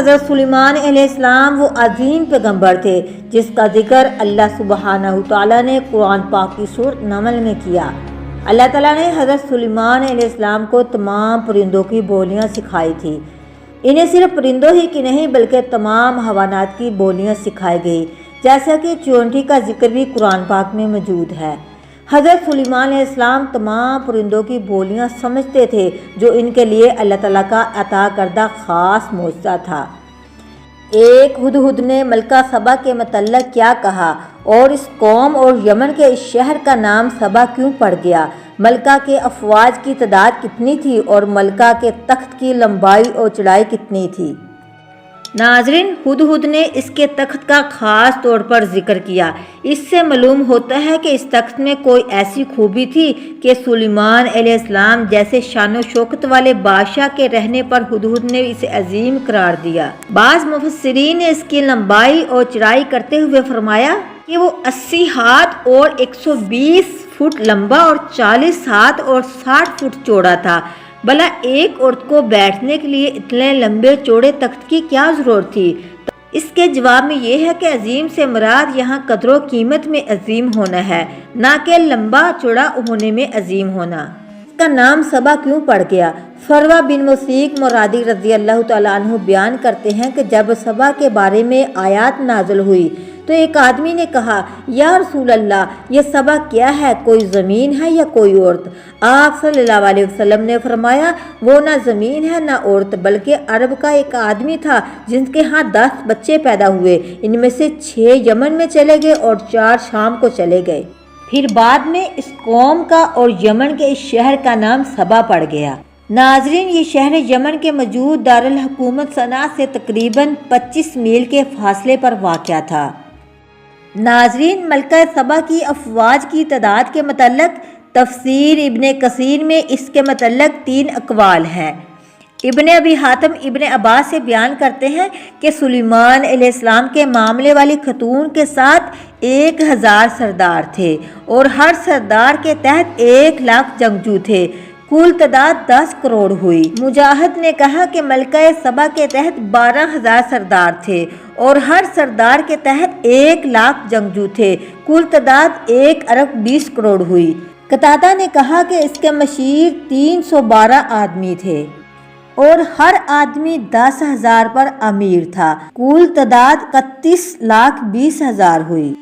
حضرت سلیمان علیہ السلام وہ عظیم پیغمبر تھے جس کا ذکر اللہ سبحانہ تعالیٰ نے قرآن پاک کی سورۃ نمل میں کیا۔ اللہ تعالیٰ نے حضرت سلیمان علیہ السلام کو تمام پرندوں کی بولیاں سکھائی تھی۔ انہیں صرف پرندوں ہی کی نہیں بلکہ تمام حیوانات کی بولیاں سکھائی گئی، جیسا کہ چونٹی کا ذکر بھی قرآن پاک میں موجود ہے۔ حضرت سلیمان علیہ السلام تمام پرندوں کی بولیاں سمجھتے تھے جو ان کے لیے اللہ تعالیٰ کا عطا کردہ خاص معجزہ تھا۔ ایک ہدہد نے ملکہ سبا کے متعلق کیا کہا اور اس قوم اور یمن کے اس شہر کا نام سبا کیوں پڑ گیا؟ ملکہ کے افواج کی تعداد کتنی تھی اور ملکہ کے تخت کی لمبائی اور چڑھائی کتنی تھی؟ ناظرین، ہدہد نے اس کے تخت کا خاص طور پر ذکر کیا۔ اس سے معلوم ہوتا ہے کہ اس تخت میں کوئی ایسی خوبی تھی کہ سلیمان علیہ السلام جیسے شان و شوکت والے بادشاہ کے رہنے پر ہدہد نے اسے عظیم قرار دیا۔ بعض مفسرین نے اس کی لمبائی اور چڑھائی کرتے ہوئے فرمایا کہ وہ 80 ہاتھ اور 120 فٹ لمبا اور 40 ہاتھ اور 60 فٹ چوڑا تھا۔ بھلا ایک عورت کو بیٹھنے کے لیے اتنے لمبے چوڑے تخت کی کیا ضرورت تھی؟ اس کے جواب میں یہ ہے کہ عظیم سے مراد یہاں قدر و قیمت میں عظیم ہونا ہے، نہ کہ لمبا چوڑا ہونے میں عظیم ہونا۔ اس کا نام سبا کیوں پڑ گیا؟ فروہ بن مسیق مرادی رضی اللہ تعالیٰ عنہ بیان کرتے ہیں کہ جب سبا کے بارے میں آیات نازل ہوئی تو ایک آدمی نے کہا، یا رسول اللہ، یہ سبا کیا ہے؟ کوئی زمین ہے یا کوئی عورت؟ آپ صلی اللہ علیہ وسلم نے فرمایا، وہ نہ زمین ہے نہ عورت، بلکہ عرب کا ایک آدمی تھا جن کے ہاں 10 بچے پیدا ہوئے، ان میں سے 6 یمن میں چلے گئے اور 4 شام کو چلے گئے۔ پھر بعد میں اس قوم کا اور یمن کے اس شہر کا نام سبا پڑ گیا۔ ناظرین، یہ شہر یمن کے موجود دارالحکومت صنعا سے تقریباً 25 میل کے فاصلے پر واقع تھا۔ ناظرین، ملکہ سبا کی افواج کی تعداد کے متعلق تفسیر ابن کثیر میں اس کے متعلق 3 اقوال ہیں۔ ابن ابی حاتم ابن عباس سے بیان کرتے ہیں کہ سلیمان علیہ السلام کے معاملے والی خاتون کے ساتھ 1000 سردار تھے اور ہر سردار کے تحت 1,00,000 جنگجو تھے، کل تعداد 10 کروڑ ہوئی۔ مجاہد نے کہا کہ ملکہ سبا کے تحت 12,000 سردار تھے اور ہر سردار کے تحت 1,00,000 جنگجو تھے، کل تعداد 1 ارب 20 کروڑ ہوئی۔ قتادہ نے کہا کہ اس کے مشیر 312 آدمی تھے اور ہر آدمی 10,000 پر امیر تھا، کل تعداد 31,20,000 ہوئی۔